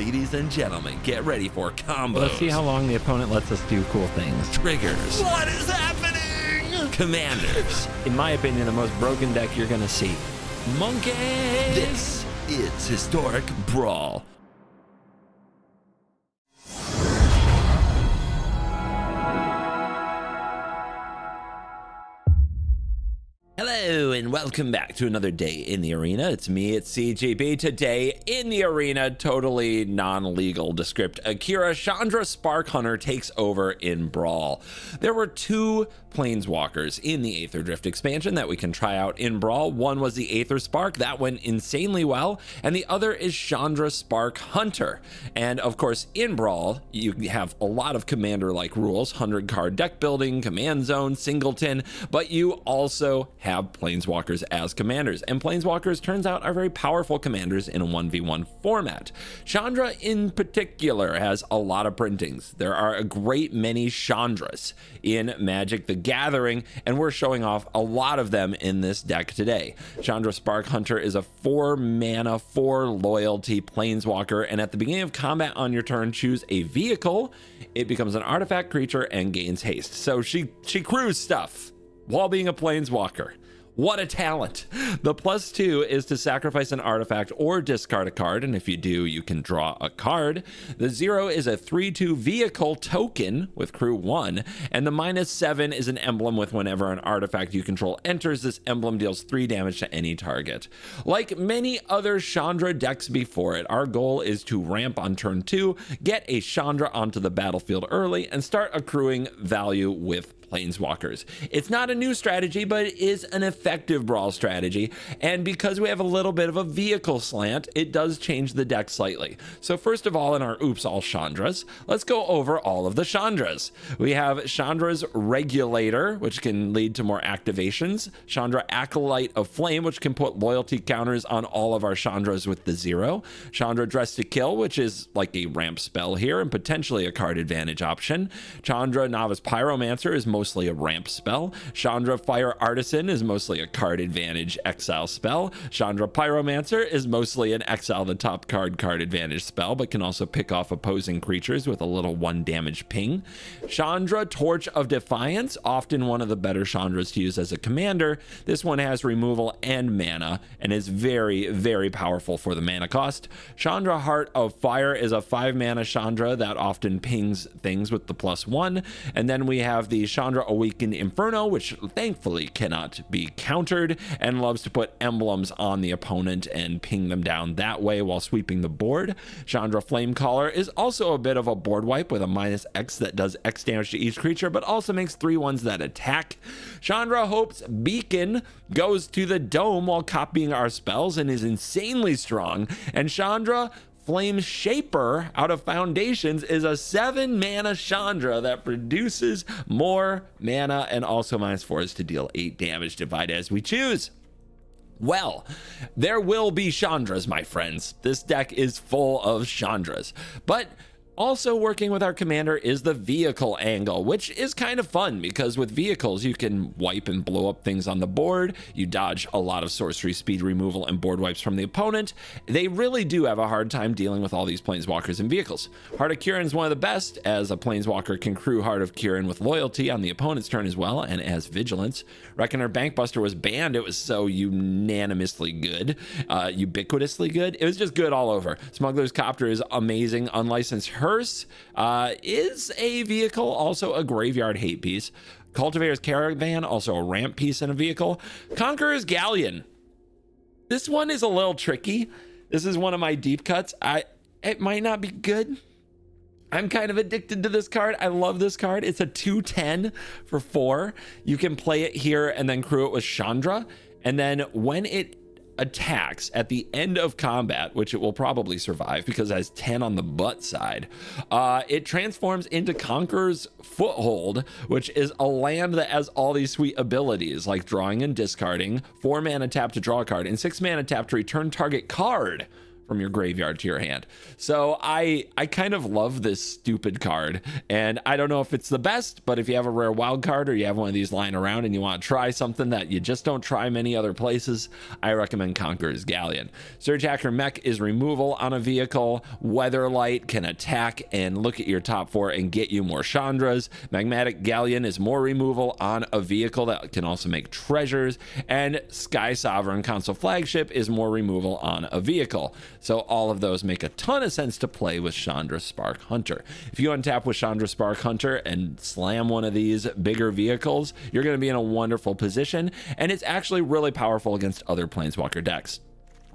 Ladies and gentlemen, get ready for combos. Let's see how long the opponent lets us do cool things. Triggers. What is happening? Commanders. In my opinion, the most broken deck you're gonna see. Monkeys! This is Historic Brawl. Hello and welcome back to another day in the arena. It's me, it's CGB. Today in the arena, totally non-legal descript. Akira Chandra Spark Hunter takes over in Brawl. There were two planeswalkers in the Aetherdrift expansion that we can try out in Brawl. One was the Aether Spark, that went insanely well, and the other is Chandra Spark Hunter. And of course, in Brawl, you have a lot of commander-like rules, 100 card deck building, command zone, singleton, but you also have planeswalkers as commanders, and planeswalkers turns out are very powerful commanders in a 1v1 format. Chandra in particular has a lot of printings. There are a great many Chandras in Magic the Gathering, and we're showing off a lot of them in this deck today. Chandra Spark Hunter is a 4 mana, 4 loyalty planeswalker, and at the beginning of combat on your turn, choose a vehicle. It becomes an artifact creature and gains haste. So she crews stuff while being a planeswalker. What a talent. The +2 is to sacrifice an artifact or discard a card, and if you do, you can draw a card. The 0 is a 3/2 vehicle token with crew 1, and the -7 is an emblem with whenever an artifact you control enters, this emblem deals 3 damage to any target. Like many other Chandra decks before it, our goal is to ramp on turn 2, get a Chandra onto the battlefield early, and start accruing value with planeswalkers. It's not a new strategy, but it is an effective Brawl strategy, and because we have a little bit of a vehicle slant, it does change the deck slightly. So first of all, in our Oops All Chandras, let's go over all of the Chandras. We have Chandra's Regulator, which can lead to more activations, Chandra Acolyte of Flame, which can put loyalty counters on all of our Chandras with the 0, Chandra Dress to Kill, which is like a ramp spell here and potentially a card advantage option, Chandra Novice Pyromancer is mostly a ramp spell, Chandra Fire Artisan is mostly a card advantage exile spell, Chandra Pyromancer is mostly an exile the top card advantage spell, but can also pick off opposing creatures with a little 1 damage ping. Chandra Torch of Defiance, often one of the better Chandras to use as a commander. This one has removal and mana and is very, very powerful for the mana cost. Chandra Heart of Fire is a 5 mana Chandra that often pings things with the +1, and then we have the Chandra Awakened Inferno, which thankfully cannot be countered and loves to put emblems on the opponent and ping them down that way while sweeping the board. Chandra Flamecaller is also a bit of a board wipe with a -X that does X damage to each creature, but also makes 3/1s that attack. Chandra Hope's Beacon goes to the dome while copying our spells and is insanely strong. And Chandra Flame Shaper out of Foundations is a 7 mana Chandra that produces more mana and also -4 is to deal 8 damage, divide as we choose. Well, there will be Chandras, my friends. This deck is full of Chandras, but also working with our commander is the vehicle angle, which is kind of fun because with vehicles you can wipe and blow up things on the board. You dodge a lot of sorcery, speed removal, and board wipes from the opponent. They really do have a hard time dealing with all these planeswalkers and vehicles. Heart of Kirin is one of the best, as a planeswalker can crew Heart of Kirin with loyalty on the opponent's turn as well, and as vigilance. Reckoner Bankbuster was banned. It was so unanimously good, ubiquitously good. It was just good all over. Smuggler's Copter is amazing. Unlicensed Hearse is a vehicle, also a graveyard hate piece. Cultivator's Caravan, also a ramp piece and a vehicle. Conqueror's Galleon. This one is a little tricky. This is one of my deep cuts. It might not be good. I'm kind of addicted to this card. I love this card. It's a 2/10 for 4. You can play it here and then crew it with Chandra. And then when it attacks at the end of combat, which it will probably survive because it has 10 on the butt side, it transforms into Conqueror's Foothold, which is a land that has all these sweet abilities like drawing and discarding, 4 mana tap to draw a card, and 6 mana tap to return target card from your graveyard to your hand. So I kind of love this stupid card, and I don't know if it's the best, but if you have a rare wild card or you have one of these lying around and you want to try something that you just don't try many other places, I recommend Conqueror's Galleon. Surge Hacker Mech is removal on a vehicle. Weatherlight can attack and look at your top 4 and get you more Chandras. Magmatic Galleon is more removal on a vehicle that can also make treasures, and Sky Sovereign Console Flagship is more removal on a vehicle. So all of those make a ton of sense to play with Chandra Spark Hunter. If you untap with Chandra Spark Hunter and slam one of these bigger vehicles, you're going to be in a wonderful position, and it's actually really powerful against other Planeswalker decks.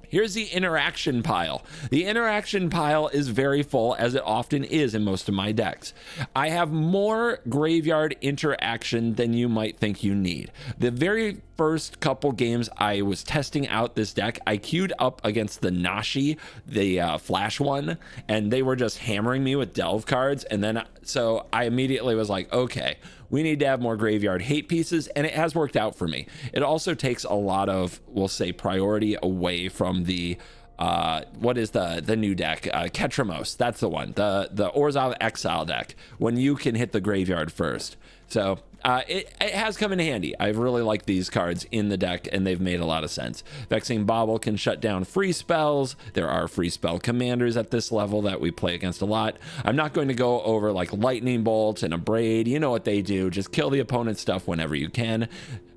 Here's the interaction pile. The interaction pile is very full, as it often is in most of my decks. I have more graveyard interaction than you might think you need. The very first couple games I was testing out this deck, I queued up against the Nashi, the flash one, and they were just hammering me with delve cards. And then so I immediately was like, okay, we need to have more graveyard hate pieces, and it has worked out for me. It also takes a lot of, we'll say, priority away from the what is the new deck, Ketramos, that's the one, the Orzhov Exile deck, when you can hit the graveyard first. So it has come in handy. I really like these cards in the deck, and they've made a lot of sense. Vexing Bauble can shut down free spells. There are free spell commanders at this level that we play against a lot. I'm not going to go over like Lightning Bolt and Abrade. You know what they do. Just kill the opponent's stuff whenever you can.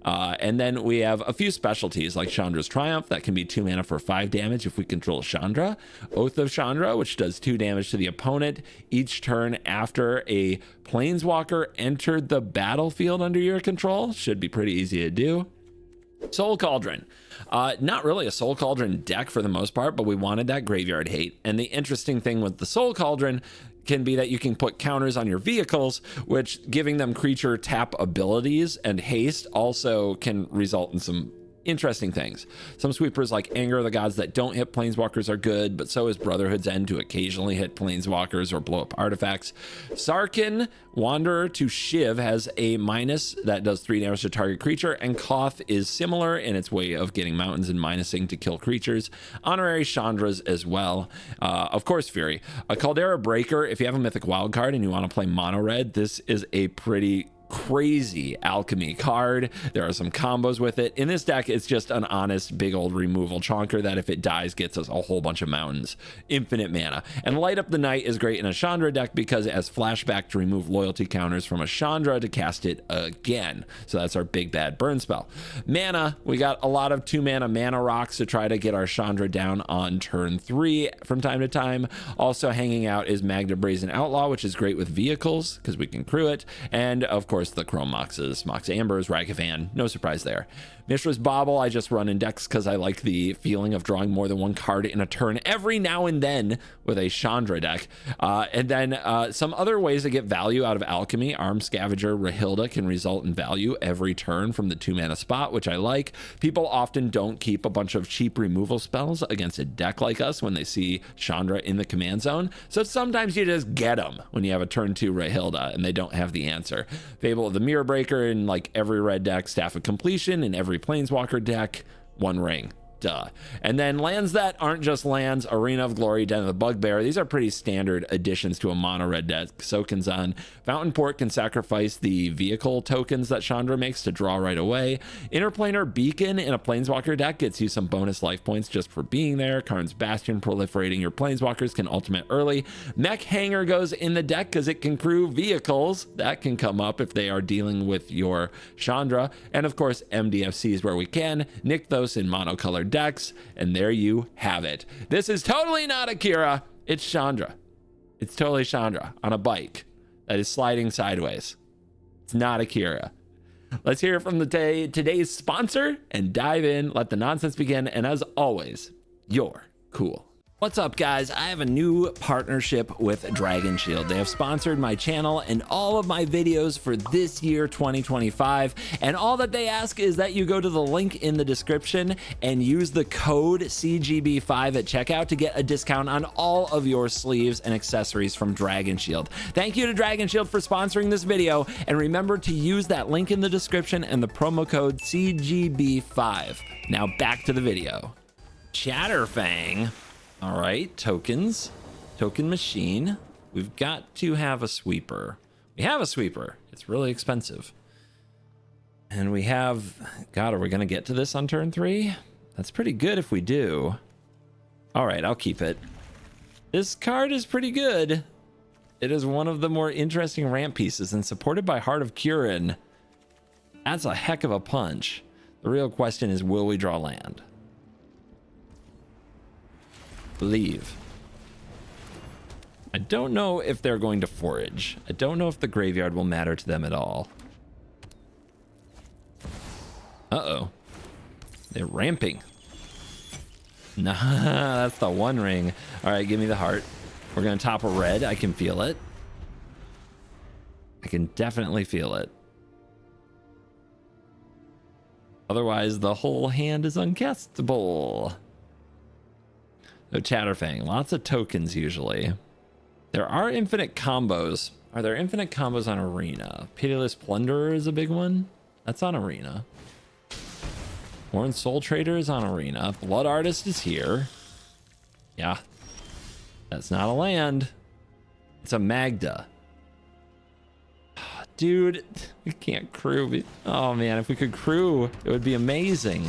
And then we have a few specialties like Chandra's Triumph that can be 2 mana for 5 damage if we control Chandra. Oath of Chandra, which does 2 damage to the opponent each turn after a Planeswalker entered the battlefield under your control. Should be pretty easy to do. Soul Cauldron. Not really a Soul Cauldron deck for the most part, but we wanted that graveyard hate. And the interesting thing with the Soul Cauldron can be that you can put counters on your vehicles, which giving them creature tap abilities and haste also can result in some interesting things. Some sweepers like Anger of the Gods that don't hit planeswalkers are good, but so is Brotherhood's End to occasionally hit planeswalkers or blow up artifacts. Sarkhan Wanderer to Shiv has a minus that does 3 damage to target creature, and Koth is similar in its way of getting mountains and minusing to kill creatures. Honorary Chandras as well. Of course, Fury. A Caldera Breaker, if you have a mythic wild card and you want to play mono red, this is a pretty crazy alchemy card. There are some combos with it. In this deck, it's just an honest big old removal chonker that if it dies gets us a whole bunch of mountains, infinite mana. And Light Up the Night is great in a Chandra deck because it has flashback to remove loyalty counters from a Chandra to cast it again. So that's our big bad burn spell. Mana, we got a lot of 2 mana rocks to try to get our Chandra down on turn 3 from time to time. Also hanging out is Magna Brazen Outlaw, which is great with vehicles because we can crew it. And of course the Chrome Moxes, Mox Ambers, Ragavan, no surprise there. Mishra's Bauble, I just run in decks because I like the feeling of drawing more than one card in a turn every now and then with a Chandra deck. And then some other ways to get value out of Alchemy. Arm Scavenger Rahilda can result in value every turn from the 2 mana spot, which I like. People often don't keep a bunch of cheap removal spells against a deck like us when they see Chandra in the command zone. So sometimes you just get them when you have a turn 2 Rahilda and they don't have the answer. Fable of the Mirror Breaker in like every red deck, Staff of Completion in every Planeswalker deck, 1 ring. Duh. And then lands that aren't just lands, Arena of Glory, Den of the Bugbear. These are pretty standard additions to a mono red deck. Soken's Fountain Port can sacrifice the vehicle tokens that Chandra makes to draw right away. Interplanar Beacon in a Planeswalker deck gets you some bonus life points just for being there. Karn's Bastion proliferating your Planeswalkers can ultimate early. Mech Hanger goes in the deck because it can crew vehicles. That can come up if they are dealing with your Chandra. And of course, MDFCs where we can. Nykthos in monocolored decks, and there you have it. This is totally not Akira. It's Chandra. It's totally Chandra on a bike that is sliding sideways. It's not Akira. Let's hear from today's sponsor and dive in. Let the nonsense begin. And as always, you're cool. What's up, guys? I have a new partnership with Dragon Shield. They have sponsored my channel and all of my videos for this year, 2025. And all that they ask is that you go to the link in the description and use the code CGB5 at checkout to get a discount on all of your sleeves and accessories from Dragon Shield. Thank you to Dragon Shield for sponsoring this video. And remember to use that link in the description and the promo code CGB5. Now back to the video. Chatterfang All right, tokens. Token machine. We've got to have a sweeper. We have a sweeper. It's really expensive. And we have... God, are we going to get to this on turn 3? That's pretty good if we do. All right, I'll keep it. This card is pretty good. It is one of the more interesting ramp pieces and supported by Heart of Kirin. That's a heck of a punch. The real question is, will we draw land? Believe. I don't know if they're going to forage. I don't know if the graveyard will matter to them at all. Uh-oh. They're ramping. Nah, that's the one ring. All right, give me the heart. We're going to top a red. I can feel it. I can definitely feel it. Otherwise, the whole hand is uncastable. No Chatterfang. Lots of tokens usually. There are infinite combos. Are there infinite combos on Arena? Pitiless Plunderer is a big one. That's on Arena. Horn Soul Trader is on Arena. Blood Artist is here. Yeah. That's not a land. It's a Magda. Dude, we can't crew. Oh man, if we could crew, it would be amazing.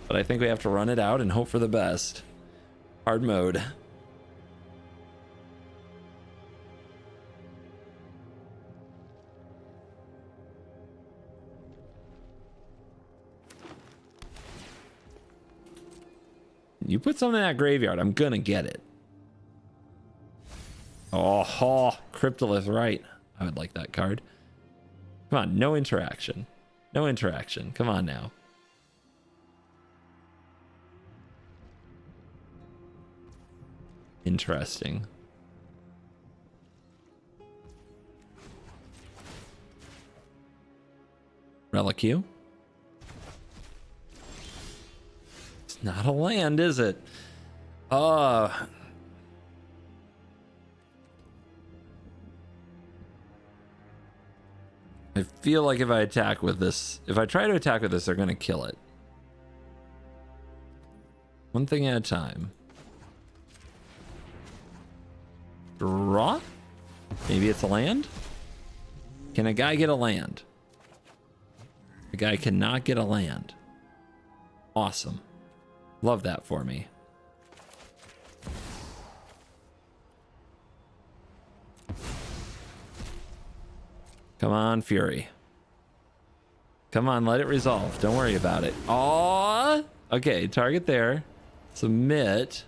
But I think we have to run it out and hope for the best. Hard mode. You put something in that graveyard, I'm gonna get it. Oh, Cryptolith, right. I would like that card. Come on, no interaction. No interaction. Come on now. Interesting. Reliqueue. It's not a land, is it? I feel like if I attack with this, if I try to attack with this, they're going to kill it. One thing at a time. Draw? Maybe it's a land? Can a guy get a land? The guy cannot get a land. Awesome. Love that for me. Come on, Fury. Come on, let it resolve. Don't worry about it. Aww. Okay, target there. Submit.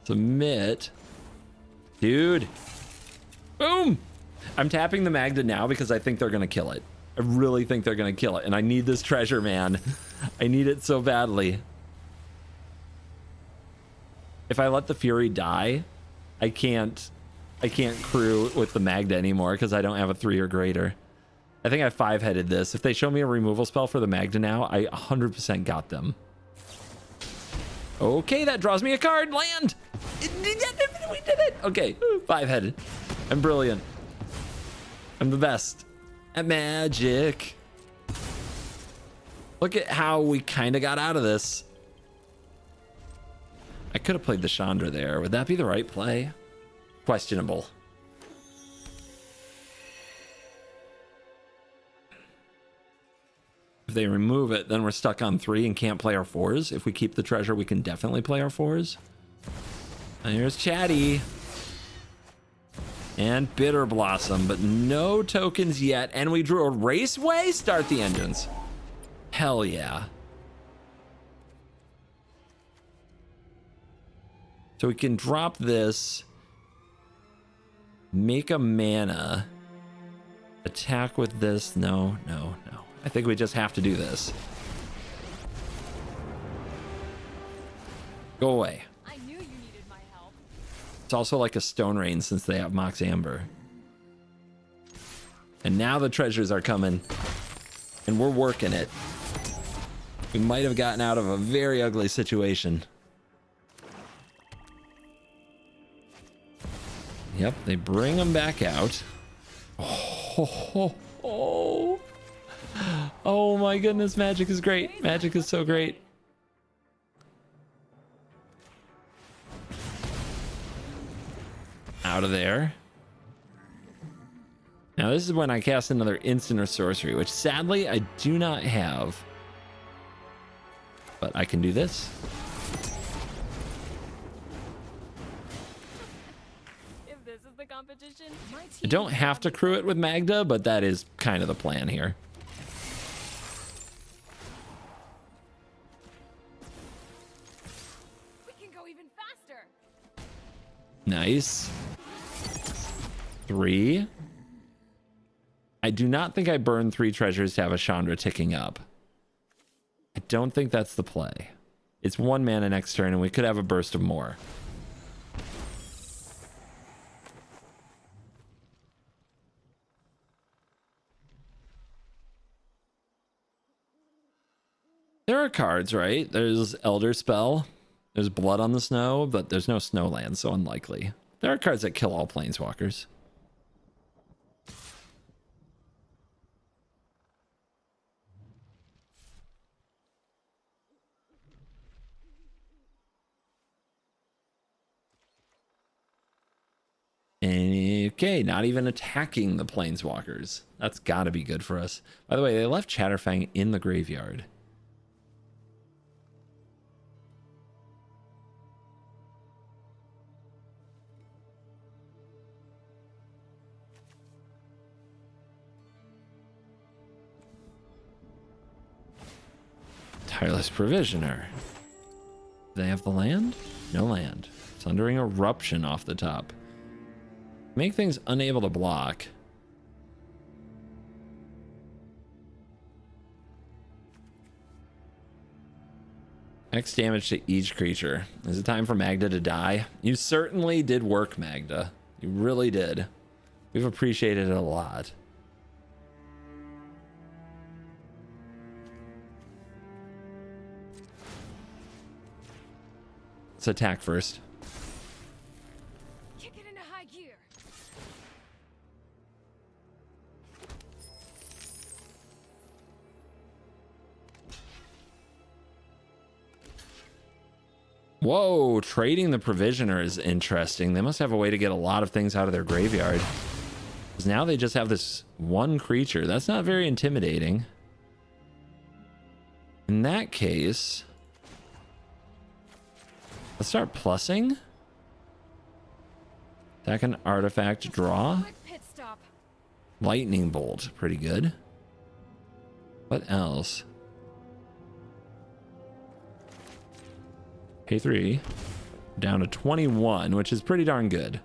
Submit. Dude. Boom. I'm tapping the Magda now because I think they're going to kill it. I really think they're going to kill it. And I need this treasure, man. I need it so badly. If I let the Fury die, I can't crew with the Magda anymore because I don't have a 3 or greater. I think I 5-headed this. If they show me a removal spell for the Magda now, I 100% got them. Okay, that draws me a card. Land! We did it! Okay, 5-headed. I'm brilliant. I'm the best at Magic. Look at how we kind of got out of this. I could have played the Chandra there. Would that be the right play? Questionable. If they remove it, then we're stuck on 3 and can't play our 4s. If we keep the treasure, we can definitely play our 4s. And here's Chatty. And Bitter Blossom, but no tokens yet. And we drew a Raceway? Start the engines. Hell yeah. So we can drop this. Make a mana. Attack with this. No, no, no. I think we just have to do this. Go away. I knew you needed my help. It's also like a Stone Rain since they have Mox Amber. And now the treasures are coming. And we're working it. We might have gotten out of a very ugly situation. Yep, they bring them back out. Oh my goodness, Magic is great. Magic is so great. out of there. Now this is when I cast another instant or sorcery, which sadly I do not have. But I can do this. If this is the competition, my I team don't have to crew it with Magda, but that is kind of the plan here. we can go even faster. Nice. 3. I do not think I burned 3 treasures to have a Chandra ticking up. I don't think that's the play. It's 1 mana next turn, and we could have a burst of more. There are cards, right? There's Elder Spell. There's Blood on the Snow, but there's no Snowland, so unlikely. There are cards that kill all planeswalkers. Okay, not even attacking the planeswalkers. That's got to be good for us. By the way, they left Chatterfang in the graveyard. Tireless Provisioner. Do they have the land? No land. Thundering Eruption off the top. Make things unable to block. X damage to each creature. Is it time for Magda to die? You certainly did work, Magda. You really did. We've appreciated it a lot. Let's attack first. Kick it into high gear. Whoa, trading the Provisioner is interesting. They must have a way to get a lot of things out of their graveyard. Because now they just have this 1 creature. That's not very intimidating. In that case, let's start plussing. Attack an artifact, draw. Quick pit stop. Lightning Bolt, pretty good. What else? K3 down to 21, which is pretty darn good.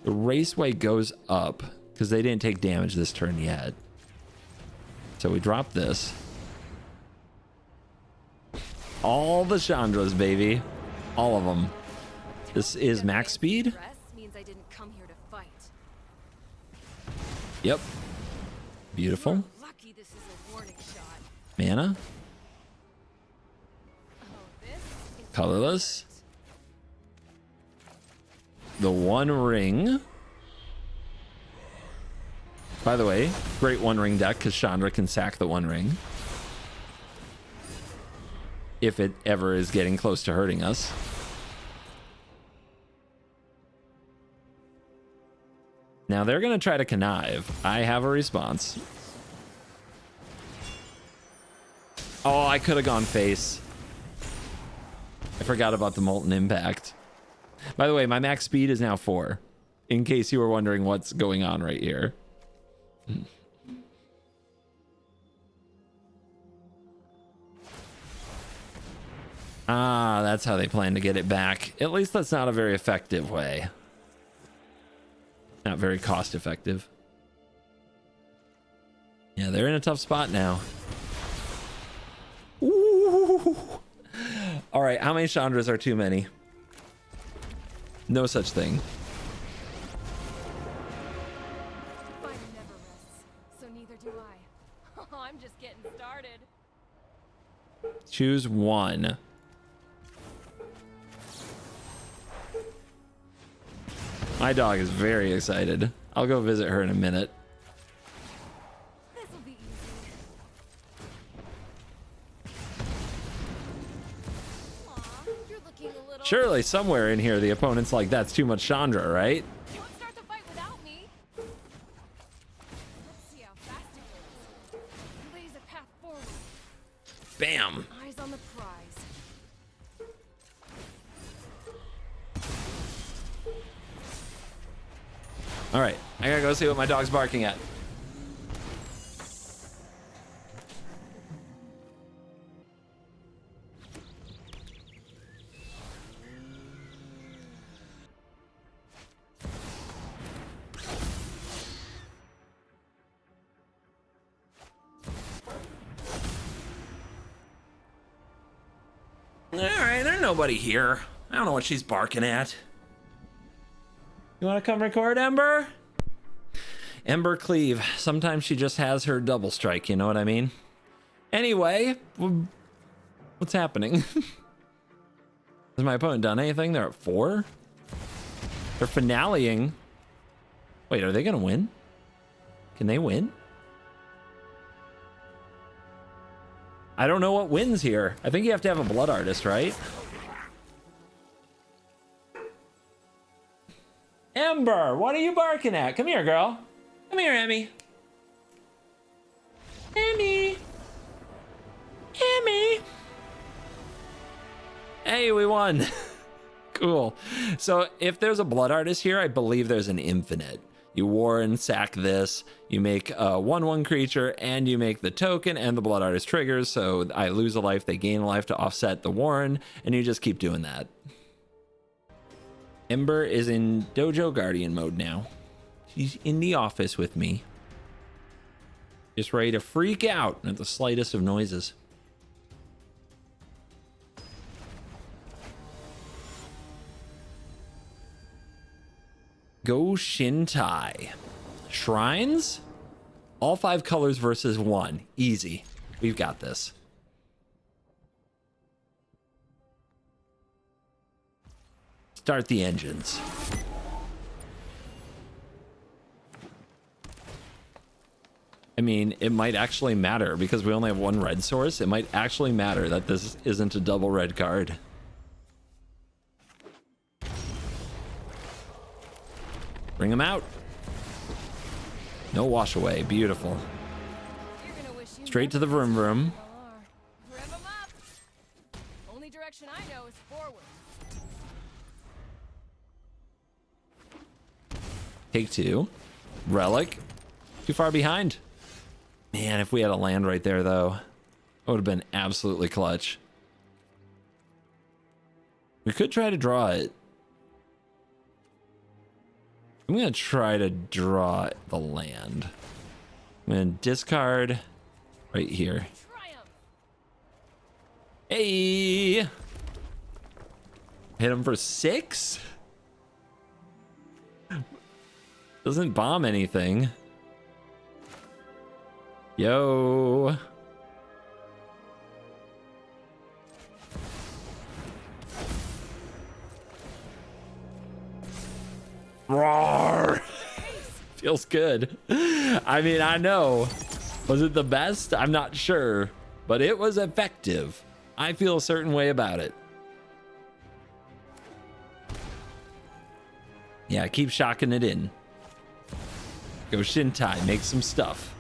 The Raceway goes up because they didn't take damage this turn yet. So we drop this. All the Chandras, baby. All of them. This is max speed. Stress means I didn't come here to fight. Yep. Beautiful. You're lucky this is a warning shot. Mana. Oh, this is Colorless. The One Ring. By the way, great One Ring deck because Chandra can sack the One Ring. If it ever is getting close to hurting us. Now they're going to try to connive. I have a response. Oh, I could have gone face. I forgot about the Molten Impact. By the way, my max speed is now 4. In case you were wondering what's going on right here. Ah, that's how they plan to get it back. At least that's not a very effective way. Not very cost effective. Yeah, they're in a tough spot now. Ooh. All right, how many Chandras are too many? No such thing. Fire never rests, so neither do I. I'm just getting started. Choose one. My dog is very excited. I'll go visit her in a minute. This'll be easy. Aw, you're looking a little. Surely somewhere in here the opponent's like, that's too much Chandra, right? Bam. Eyes on the prize. All right, I gotta go see what my dog's barking at. All right, there's nobody here. I don't know what she's barking at. You want to come record, Ember? Ember Cleave. Sometimes she just has her double strike, you know what I mean? Anyway, what's happening? Has my opponent done anything? They're at 4? They're finaleing. Wait, are they going to win? Can they win? I don't know what wins here. I think you have to have a blood artist, right? Ember, what are you barking at? Come here, girl. Come here, Emmy. Emmy. Emmy. Hey, we won. Cool. So if there's a blood artist here, I believe there's an infinite. You Warren, sack this, you make a 1/1 creature, and you make the token, and the blood artist triggers, so I lose a life, they gain a life to offset the Warren, and you just keep doing that. Ember is in Dojo Guardian mode now. She's in the office with me. Just ready to freak out at the slightest of noises. Go Shintai. Shrines? All 5 colors versus 1. Easy. We've got this. Start the engines. I mean, it might actually matter because we only have 1 red source. It might actually matter that this isn't a double red card. Bring him out. No wash away. Beautiful. Straight to the vroom vroom. Rev 'em up. Only direction I know is forward. Take 2. Relic. Too far behind. Man, if we had a land right there, though, it would have been absolutely clutch. We could try to draw it. I'm going to try to draw the land. I'm going to discard right here. Triumph. Hey! Hit him for 6? Doesn't bomb anything. Yo. Roar. Feels good. I mean, I know. Was it the best? I'm not sure, but it was effective. I feel a certain way about it. Yeah, keep shocking it in. Go Shintai, make some stuff.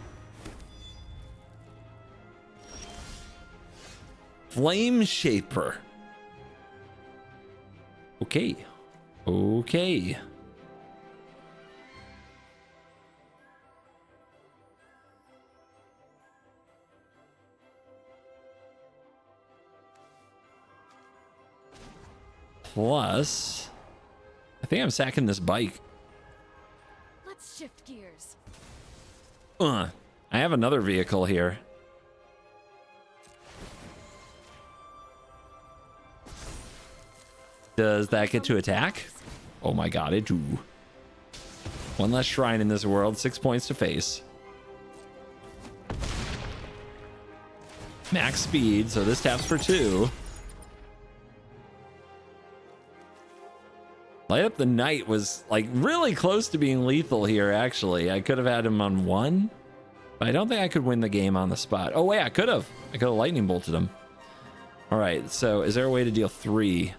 Flame Shaper. Okay. Okay. Plus, I think I'm sacking this bike. Let's shift gears. I have another vehicle here. Does that get to attack? Oh my god, it do. 1 less shrine in this world, 6 points to face. Max speed, so this taps for 2. Light Up the Night was like really close to being lethal here, actually. I could have had him on 1, but I don't think I could win the game on the spot. Oh wait, I could have. I could have lightning bolted him. All right, so is there a way to deal 3?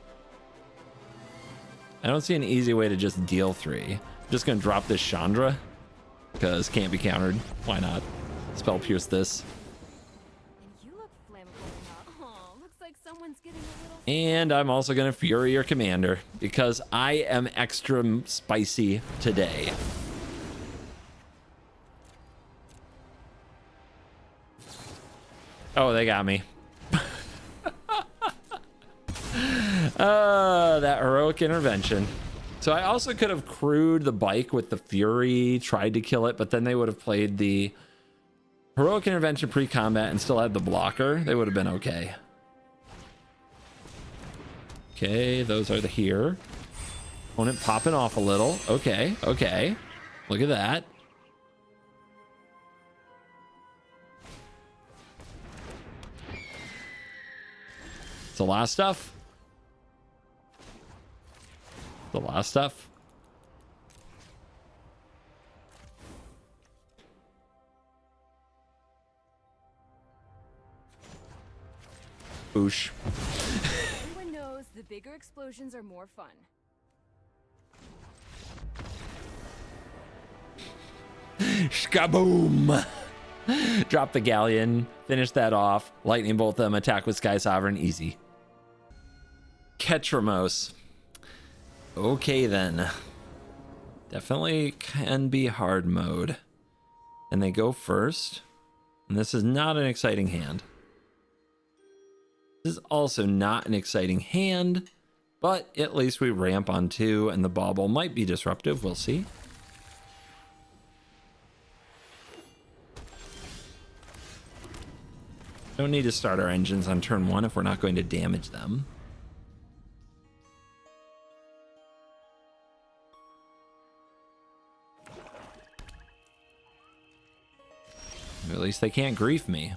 I don't see an easy way to just deal 3. I'm just gonna drop this Chandra because can't be countered. Why not? Spell Pierce this. And you look flammable enough. And I'm also going to Fury your commander because I am extra spicy today. Oh, they got me. That heroic intervention. So I also could have crewed the bike with the Fury, tried to kill it, but then they would have played the heroic intervention pre-combat and still had the blocker. They would have been okay. Okay, those are the here. Opponent popping off a little. Okay, okay. Look at that. It's a lot of stuff. The last stuff. Boosh. Everyone knows the bigger explosions are more fun. Shkaboom! Drop the galleon. Finish that off. Lightning bolt them. Attack with Sky Sovereign. Easy. Ketramos. Okay then. Definitely can be hard mode. And they go first. And this is not an exciting hand. This is also not an exciting hand. But at least we ramp on 2 and the bauble might be disruptive. We'll see. Don't need to start our engines on turn 1 if we're not going to damage them. At least they can't grief me.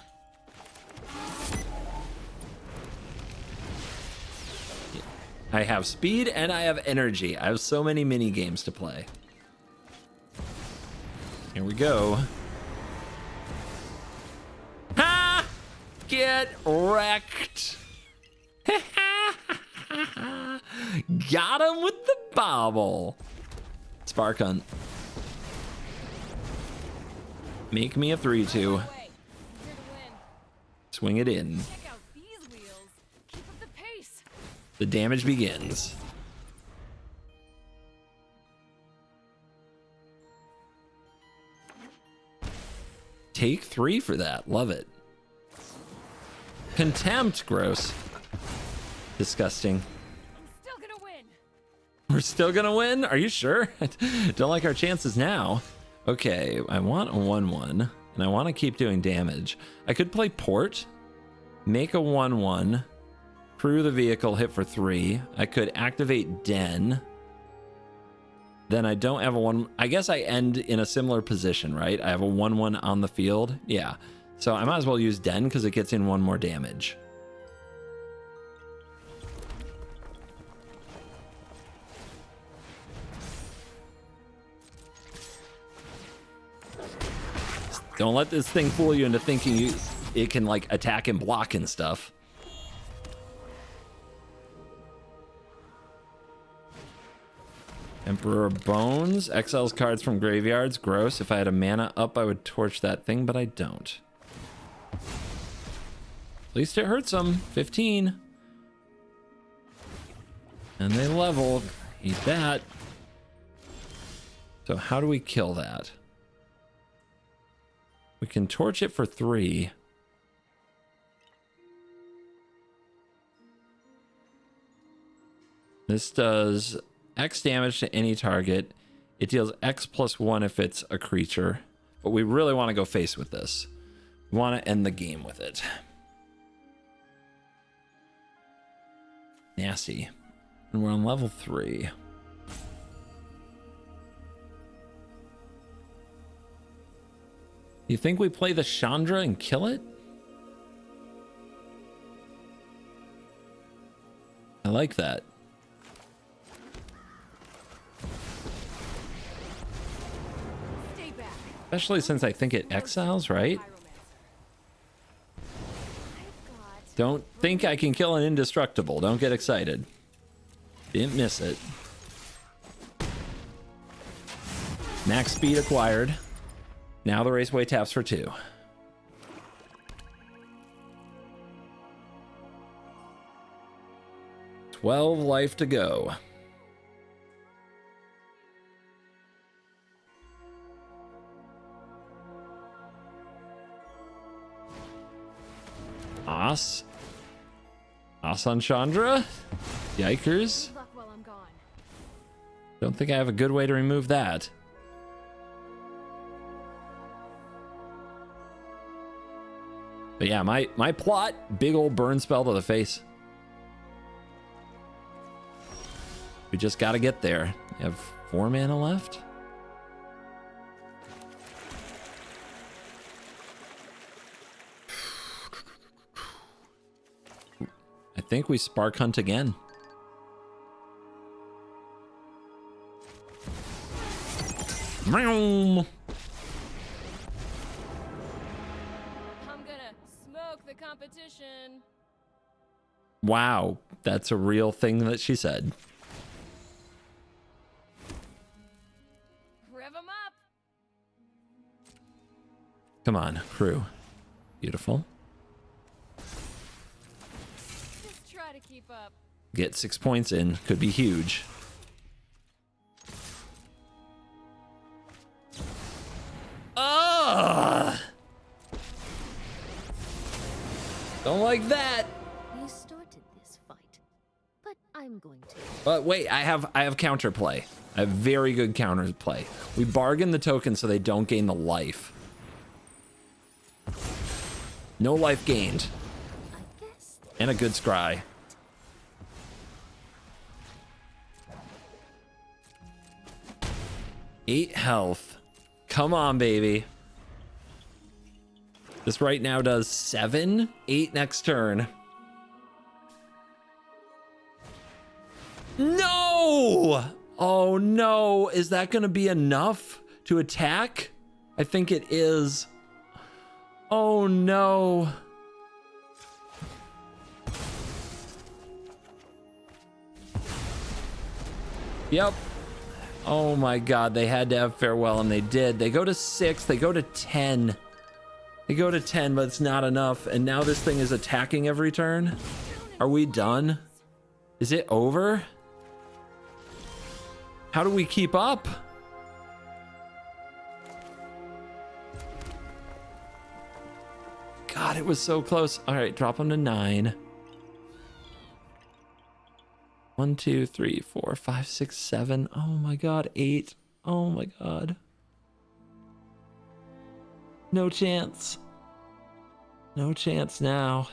I have speed and I have energy. I have so many mini games to play. Here we go. Ha! Get wrecked. Got him with the bobble. Spark Hunt. Make me a 3-2. Swing it in. Check out these wheels. Keep up the pace. The damage begins. Take 3 for that. Love it. Contempt. Gross. Disgusting. I'm still gonna win. We're still gonna win? Are you sure? Don't like our chances now. Okay, I want a 1-1, and I want to keep doing damage. I could play Port, make a 1-1, crew the vehicle, hit for 3. I could activate Den. Then I don't have a 1... I guess I end in a similar position, right? I have a 1-1 on the field. Yeah. So I might as well use Den because it gets in 1 more damage. Don't let this thing fool you into thinking it can like attack and block and stuff. Emperor Bones exiles cards from graveyards. Gross. If I had a mana up, I would torch that thing, but I don't. At least it hurts them. 15. And they level. Eat that. So how do we kill that? We can torch it for 3. This does X damage to any target. It deals X plus 1 if it's a creature. But we really want to go face with this. We want to end the game with it. Nasty. And we're on level 3. You think we play the Chandra and kill it? I like that. Stay back. Especially since I think it exiles, right? Don't think I can kill an indestructible. Don't get excited. Didn't miss it. Max speed acquired. Now the Raceway taps for 2. 12 life to go. Os on Chandra? Yikers. Good luck while I'm gone. Don't think I have a good way to remove that. But yeah, my plot, big old burn spell to the face. We just gotta get there. You have 4 mana left? I think we spark hunt again. Meow. I'm gonna smoke the competition. Wow, that's a real thing that she said. Rev 'em up. Come on, crew. Beautiful. Just try to keep up. Get 6 points in. Could be huge. Ugh! Don't like that. You started this fight, but I'm going to. But wait, I have counterplay. I have very good counterplay. We bargain the tokens so they don't gain the life. No life gained. I guess. And a good scry. Eight health. Come on, baby. This right now does 7, 8 next turn. No! Oh no, is that gonna be enough to attack? I think it is. Oh no. Yep. Oh my god, they had to have farewell and they did. They go to 6, they go to 10. They go to 10, but it's not enough. And now this thing is attacking every turn. Are we done? Is it over? How do we keep up? God, it was so close. All right, drop them to 9. 1, 2, 3, 4, 5, 6, 7. Oh my god, 8. Oh my god. No chance. No chance now.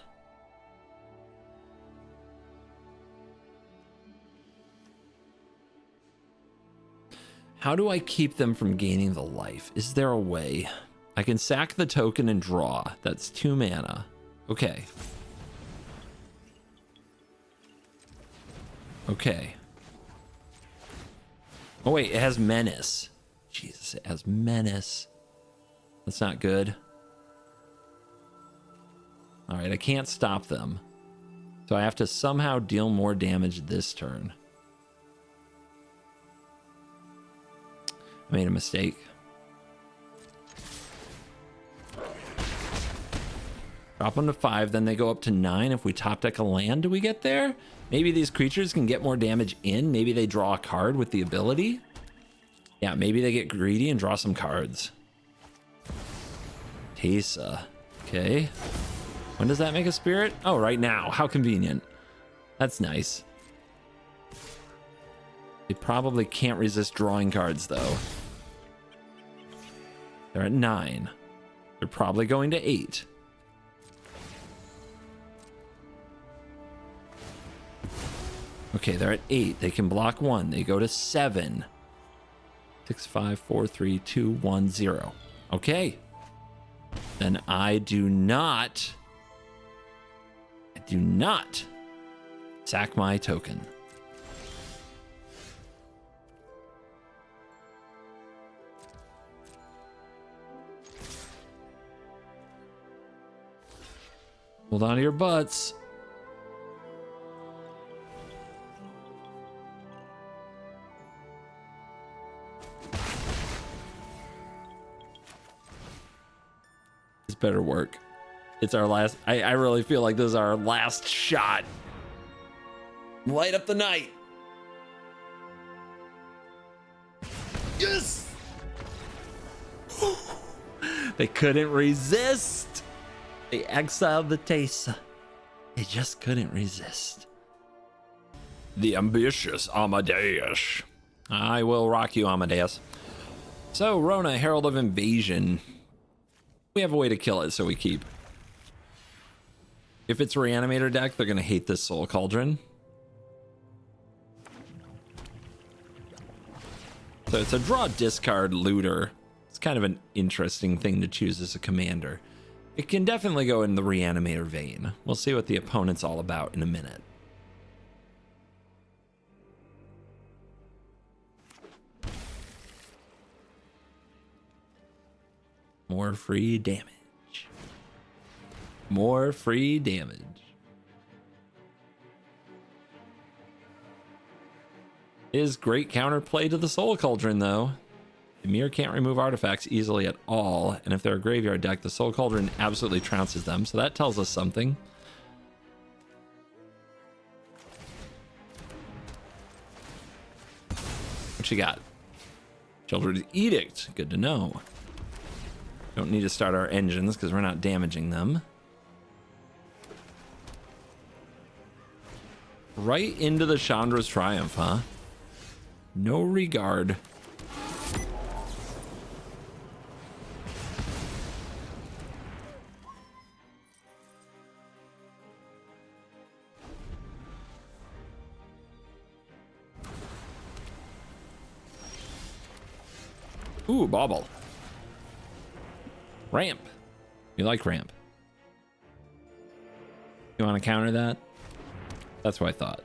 How do I keep them from gaining the life? Is there a way? I can sack the token and draw. That's 2 mana. Okay. Okay. Oh wait, it has menace. Jesus, it has menace. That's not good. All right, I can't stop them. So I have to somehow deal more damage this turn. I made a mistake. Drop them to 5, then they go up to 9. If we top deck a land, do we get there? Maybe these creatures can get more damage in. Maybe they draw a card with the ability. Yeah, maybe they get greedy and draw some cards. Tesa. Okay. When does that make a spirit? Oh, right now. How convenient. That's nice. They probably can't resist drawing cards, though. They're at 9. They're probably going to 8. Okay, they're at 8. They can block 1. They go to 7. 6, 5, 4, 3, 2, 1, 0. Okay. Then I do not sack my token. Hold on to your butts. This better work. It's our last. I really feel like this is our last shot. Light up the night. Yes! They couldn't resist. They exiled the Teysa. They just couldn't resist. The ambitious Amadeus. I will rock you, Amadeus. So, Rona, Herald of Invasion. We have a way to kill it, so we keep. If it's a Reanimator deck, they're going to hate this Soul Cauldron. So it's a draw, discard, looter. It's kind of an interesting thing to choose as a commander. It can definitely go in the Reanimator vein. We'll see what the opponent's all about in a minute. More free damage. More free damage. Is great counterplay to the Soul Cauldron, though. The mirror can't remove artifacts easily at all, and if they're a graveyard deck, the Soul Cauldron absolutely trounces them, so that tells us something. What you got? Children's Edict. Good to know. Don't need to start our engines because we're not damaging them. Right into the Chandra's Triumph, huh? No regard. Ooh, bauble. Ramp. You like ramp. You want to counter that? That's what I thought.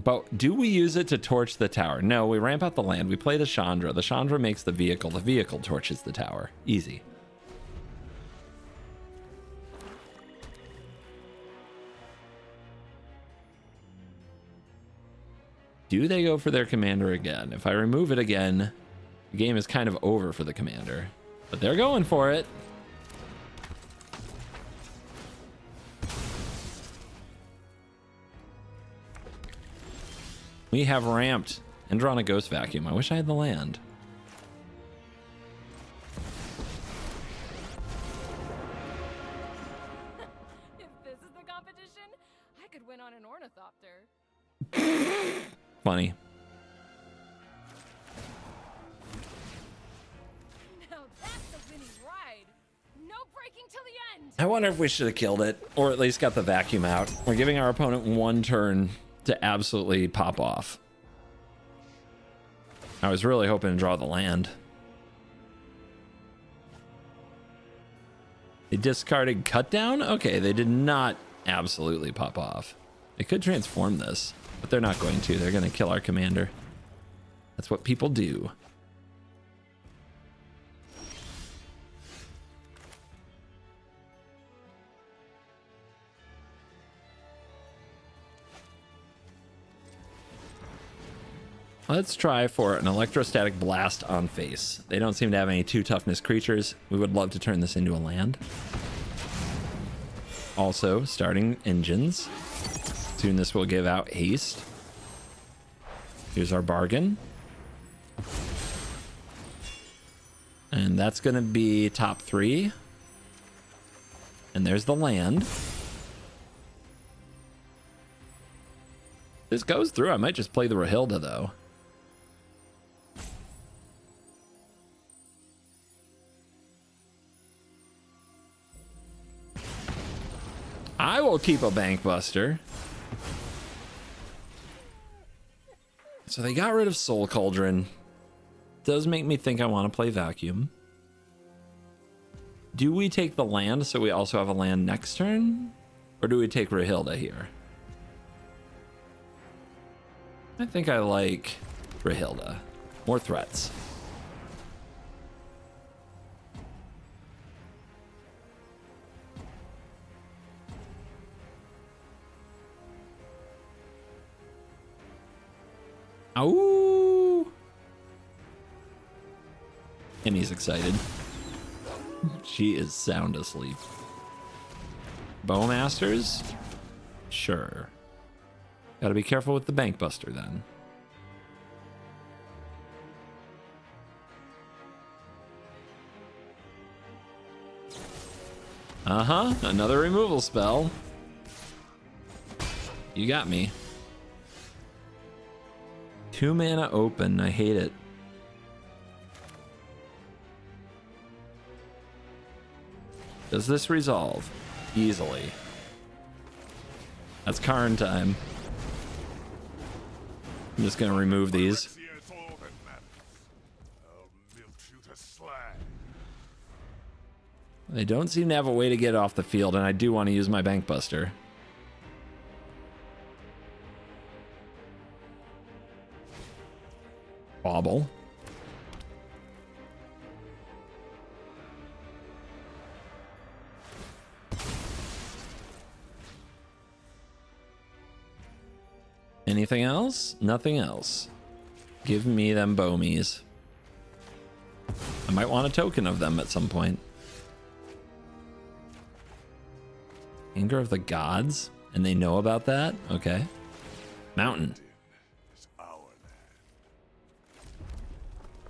But do we use it to torch the tower? No, we ramp out the land. We play the Chandra. The Chandra makes the vehicle. The vehicle torches the tower. Easy. Do they go for their commander again? If I remove it again, the game is kind of over for the commander. But they're going for it. We have ramped and drawn a Ghost Vacuum. I wish I had the land. If this is the competition, I could win on an ornithopter. Funny. Now that's a winning ride. No breaking till the end. I wonder if we should have killed it, or at least got the vacuum out. We're giving our opponent one turn to absolutely pop off. I was really hoping to draw the land. They discarded Cut Down? Okay, they did not absolutely pop off. They could transform this, but they're not going to. They're going to kill our commander. That's what people do. Let's try for an Electrostatic Blast on face. They don't seem to have any 2 toughness creatures. We would love to turn this into a land. Also, starting engines. Soon this will give out haste. Here's our bargain. And that's going to be top 3. And there's the land. This goes through. I might just play the Rahilda, though. I will keep a Bank Buster. So they got rid of Soul Cauldron. Does make me think I want to play Vacuum. Do we take the land so we also have a land next turn? Or do we take Rahilda here? I think I like Rahilda. More threats. Ow! And he's excited. She is sound asleep. Bowmasters? Sure. Gotta be careful with the Bank Buster then. Uh-huh, another removal spell. You got me. 2 mana open, I hate it. Does this resolve? Easily. That's Karn time. I'm just gonna remove these. They don't seem to have a way to get off the field, and I do want to use my Bank Buster. Bobble. Anything else? Nothing else. Give me them bomies. I might want a token of them at some point. Anger of the Gods? And they know about that? Okay. Mountain.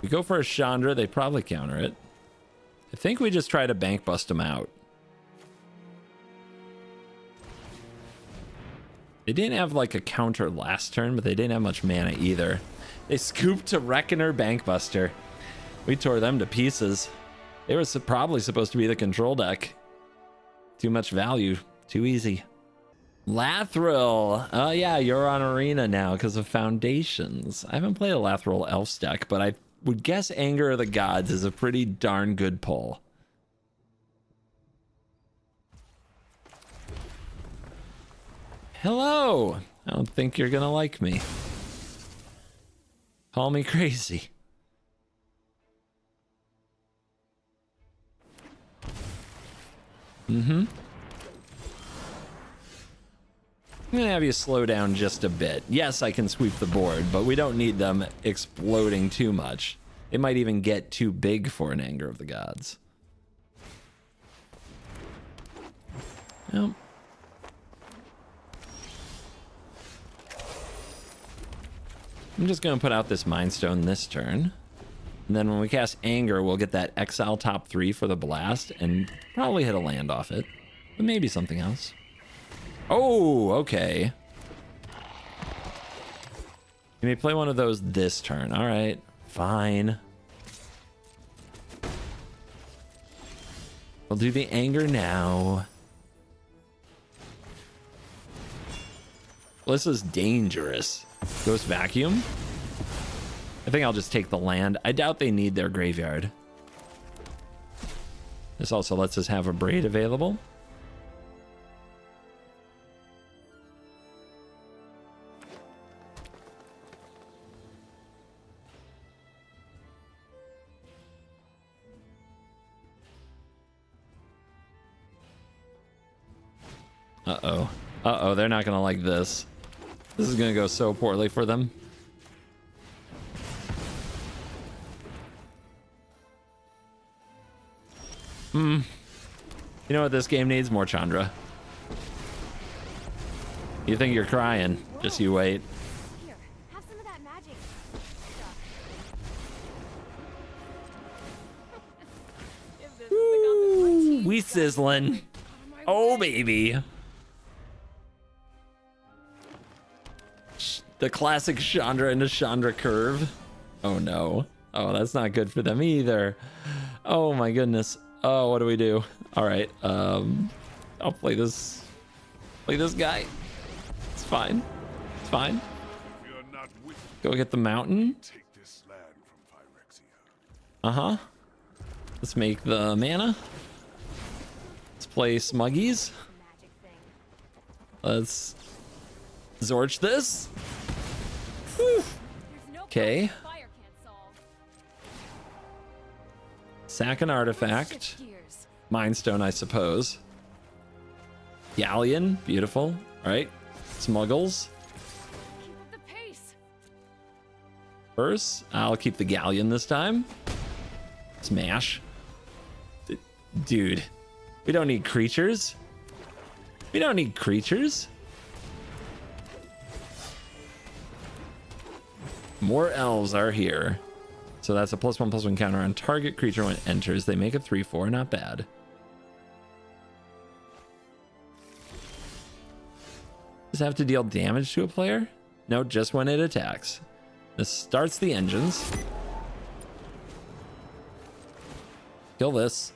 We go for a Chandra, they probably counter it. I think we just try to bank bust them out. They didn't have like a counter last turn, but they didn't have much mana either. They scooped to Reckoner Bankbuster. We tore them to pieces. They were probably supposed to be the control deck. Too much value. Too easy. Lathril. Oh yeah, you're on Arena now because of Foundations. I haven't played a Lathril Elves deck, but I would guess Anger of the Gods is a pretty darn good pull. Hello. I don't think you're gonna like me. Call me crazy. I'm gonna have you slow down just a bit. Yes, I can sweep the board, but we don't need them exploding too much. It might even get too big for an Anger of the Gods. Yep. I'm just gonna put out this Mind Stone this turn. And then when we cast Anger, we'll get that Exile top 3 for the blast and probably hit a land off it. But maybe something else. Oh, okay. You may play one of those this turn. All right, fine. We'll do the Anger now. Well, this is dangerous. Ghost Vacuum. I think I'll just take the land. I doubt they need their graveyard. This also lets us have a Braid available. Uh-oh. Uh-oh, they're not gonna like this. This is gonna go so poorly for them. You know what this game needs? More Chandra. You think you're crying. Just you wait. Here, have some of that magic stuff. Ooh, we sizzling. Oh, baby. The classic Chandra into Chandra curve. Oh, no. Oh, that's not good for them either. Oh, my goodness. Oh, what do we do? All right. I'll play this. Play this guy. It's fine. It's fine. Go get the mountain. Uh-huh. Let's make the mana. Let's play Smuggies. Let's Zorch this. Okay. Sack an artifact. Mind Stone, I suppose. Galleon, beautiful. All right. Smuggles. First, I'll keep the Galleon this time. Smash. Dude, we don't need creatures. We don't need creatures. More elves are here. So that's a +1/+1 counter on target creature when it enters. They make a 3/4, not bad. Does it have to deal damage to a player? No, just when it attacks. This starts the engines. Kill this.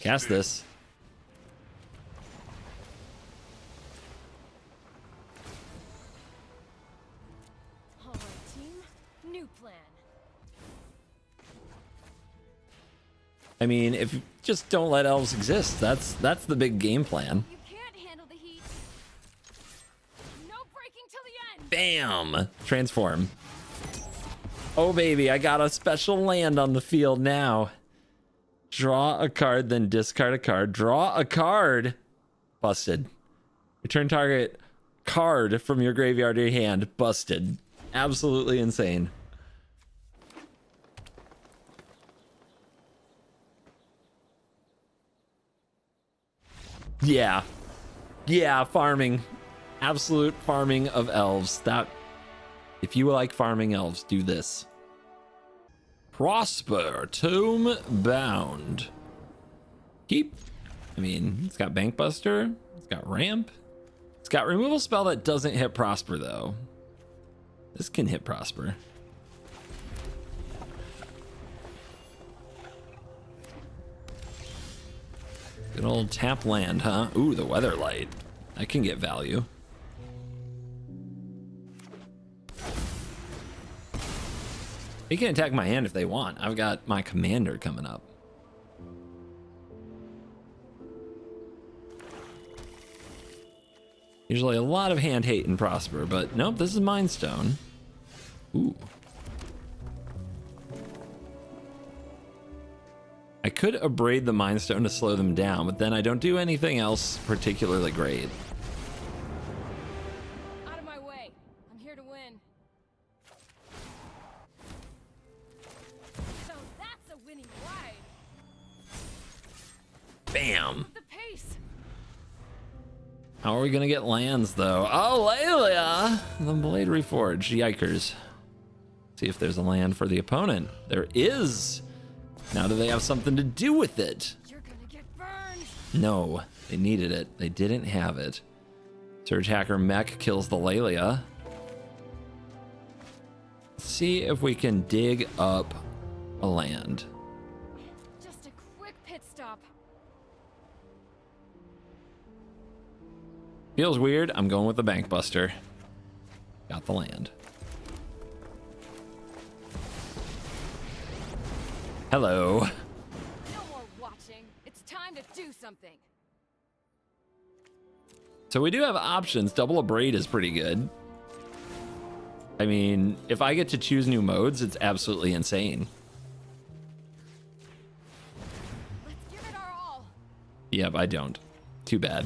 Cast this. All right, team. New plan. I mean, if you just don't let elves exist, that's the big game plan. You can't handle the heat. No breaking till the end. Bam! Transform. Oh baby, I got a special land on the field now. Draw a card, then discard a card. Draw a card. Busted. Return target card from your graveyard to your hand. Busted. Absolutely insane. Yeah. Yeah, farming. Absolute farming of elves. That, if you like farming elves, do this. Prosper, Tomb Bound. Keep. I mean, it's got Bankbuster. It's got Ramp. It's got removal spell that doesn't hit Prosper, though. This can hit Prosper. Good old tap land, huh? Ooh, the Weatherlight. That can get value. They can attack my hand if they want. I've got my commander coming up. Usually a lot of hand hate in Prosper, but nope, this is Mind Stone. Ooh. I could abrade the Mind Stone to slow them down, but then I don't do anything else particularly great. Out of my way. I'm here to win. So that's a winning ride. Bam! The pace. How are we gonna get lands though? Oh, Lelia! The Blade Reforged. Yikers. See if there's a land for the opponent. There is! Now do they have something to do with it? You're gonna get burned. No, they needed it. They didn't have it. Surge Hacker Mech kills the Lelia. Let's see if we can dig up a land. Just a quick pit stop. Feels weird. I'm going with the Bankbuster. Got the land. Hello. No more watching. It's time to do something. So we do have options. Double Abrade is pretty good. I mean, if I get to choose new modes, it's absolutely insane. Let's give it our all. Yep, I don't. Too bad.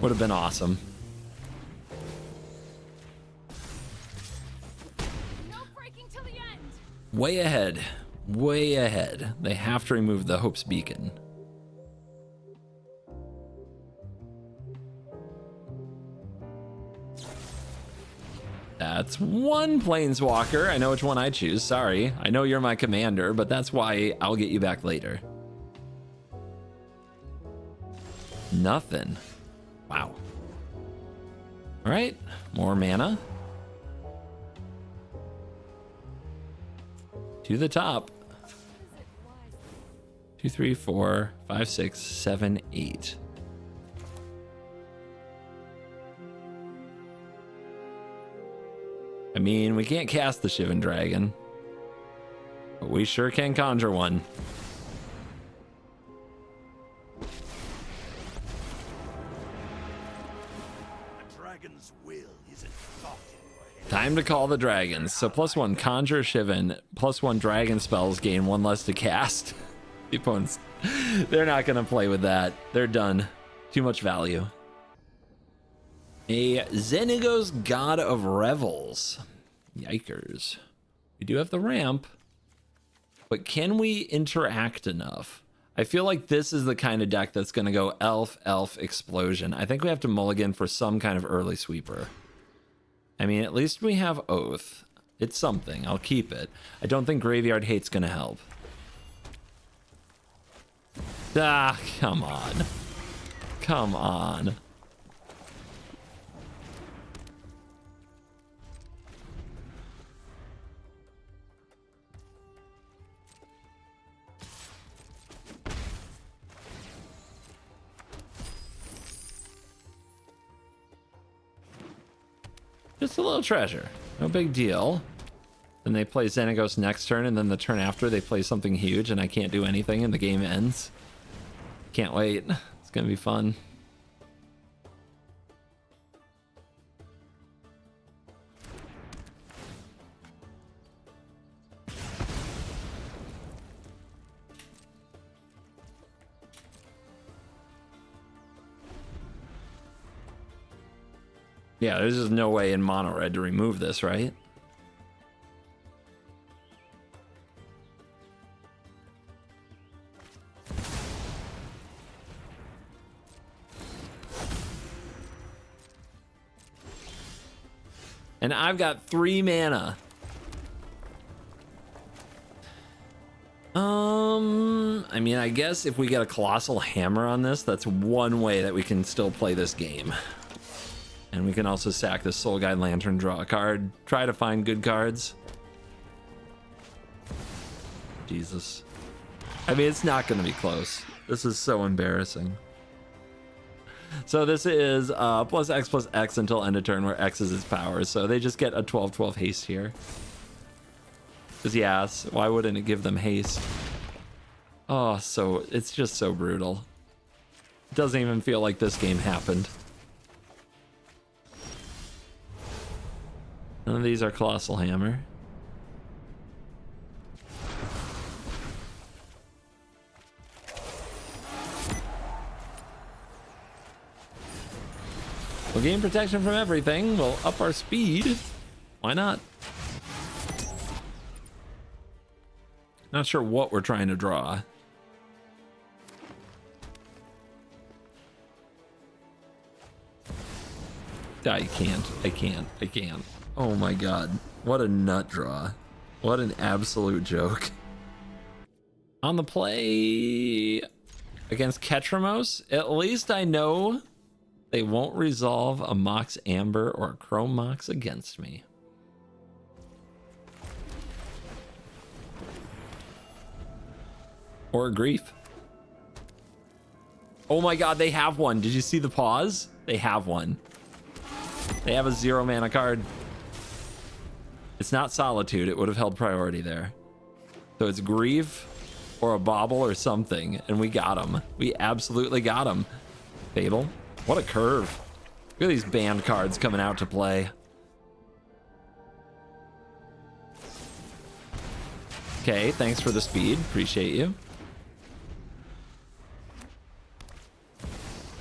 Would have been awesome. No breaking till the end. Way ahead. Way ahead. They have to remove the Hope's Beacon. That's one planeswalker. I know which one I choose. Sorry. I know you're my commander, but that's why I'll get you back later. Nothing. Wow. All right. More mana. To the top. 2, 3, 4, 5, 6, 7, 8. I mean, we can't cast the Shivan Dragon, but we sure can conjure one. A dragon's will isn't thought in your head. Time to call the dragons. So +1 conjure Shivan, +1 dragon spells gain 1 less to cast. The opponents, they're not gonna play with that. They're done. Too much value. A Zenigo's God of Revels. Yikers. We do have the ramp, but can we interact enough? I feel like this is the kind of deck that's gonna go elf, elf, explosion. I think we have to mulligan for some kind of early sweeper. I mean, at least we have Oath. It's something. I'll keep it. I don't think Graveyard Hate's gonna help. Ah, come on. Come on. Just a little treasure. No big deal. Then they play Xenagos next turn, and then the turn after they play something huge, and I can't do anything, and the game ends. Can't wait. It's gonna be fun. Yeah, there's just no way in mono red to remove this, right? And I've got 3 mana. I mean, I guess if we get a Colossal Hammer on this, that's one way that we can still play this game. And we can also sack the Soul Guide Lantern, draw a card, try to find good cards. Jesus. I mean, it's not going to be close. This is so embarrassing. So this is +X until end of turn, where X is its power. So they just get a 12/12 haste here. Because yes, why wouldn't it give them haste? Oh, so it's just so brutal. It doesn't even feel like this game happened. None of these are Colossal Hammer. We'll gain protection from everything. We'll up our speed. Why not? Not sure what we're trying to draw. I can't. Oh my god. What a nut draw. What an absolute joke. On the play against Ketramos, at least I know they won't resolve a Mox Amber or a Chrome Mox against me. Or a Grief. Oh my god, they have one. Did you see the pause? They have one. They have a 0 mana card. It's not Solitude. It would have held priority there. So it's Grief or a Bauble or something. And we got him. We absolutely got him. Fable. What a curve. Look at these banned cards coming out to play. Okay, thanks for the speed. Appreciate you.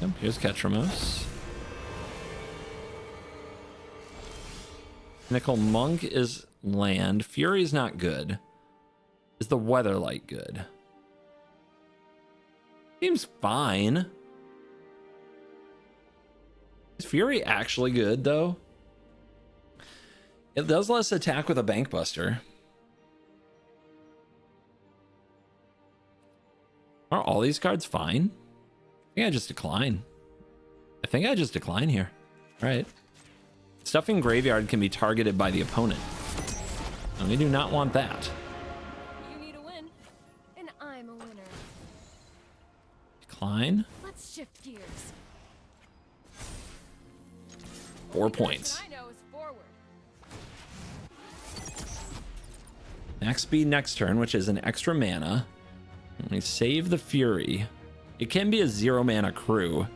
Yep, here's Ketramos. Nickel Monk is land. Fury's not good. Is the Weatherlight good? Seems fine. Is Fury actually good, though? It does less attack with a Bankbuster. Are all these cards fine? I think I just decline here. All right. Stuffing Graveyard can be targeted by the opponent. And we do not want that. You need a win, and I'm a winner. Decline. Let's shift gears. 4 points. I know is forward. Max speed next turn, which is an extra mana. And we save the Fury. It can be a 0 mana crew.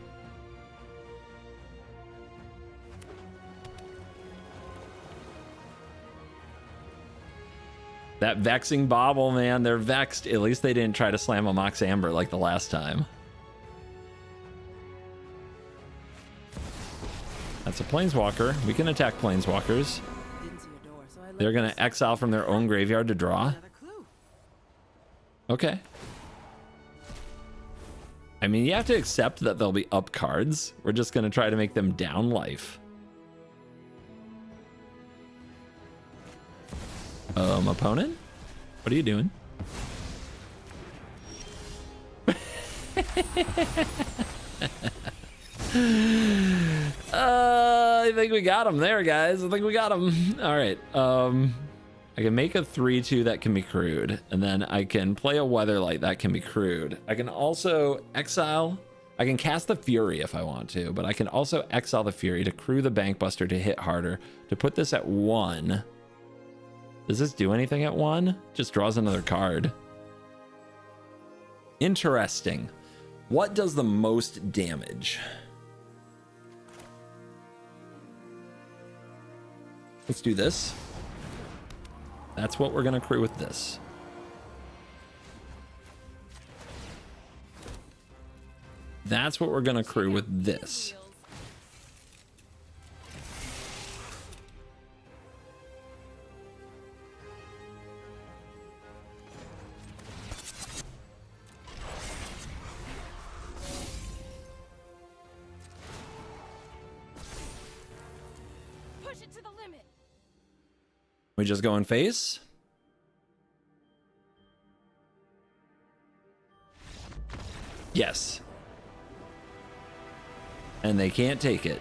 That Vexing Bauble, man, they're vexed. At least they didn't try to slam a Mox Amber like the last time. That's a Planeswalker. We can attack Planeswalkers. They're going to exile from their own graveyard to draw. Okay. I mean, you have to accept that they'll be up cards. We're just going to try to make them down life. Opponent? What are you doing? I think we got him there, guys. I think we got him. All right. I can make a 3/2 that can be crewed, and then I can play a Weatherlight that can be crewed. I can also exile. I can cast the Fury if I want to, but I can also exile the Fury to crew the Bankbuster to hit harder, to put this at 1. Does this do anything at 1? Just draws another card. Interesting. What does the most damage? Let's do this. That's what we're going to crew with this. That's what we're going to crew with this. Push it to the limit. We just go in face. Yes. And they can't take it.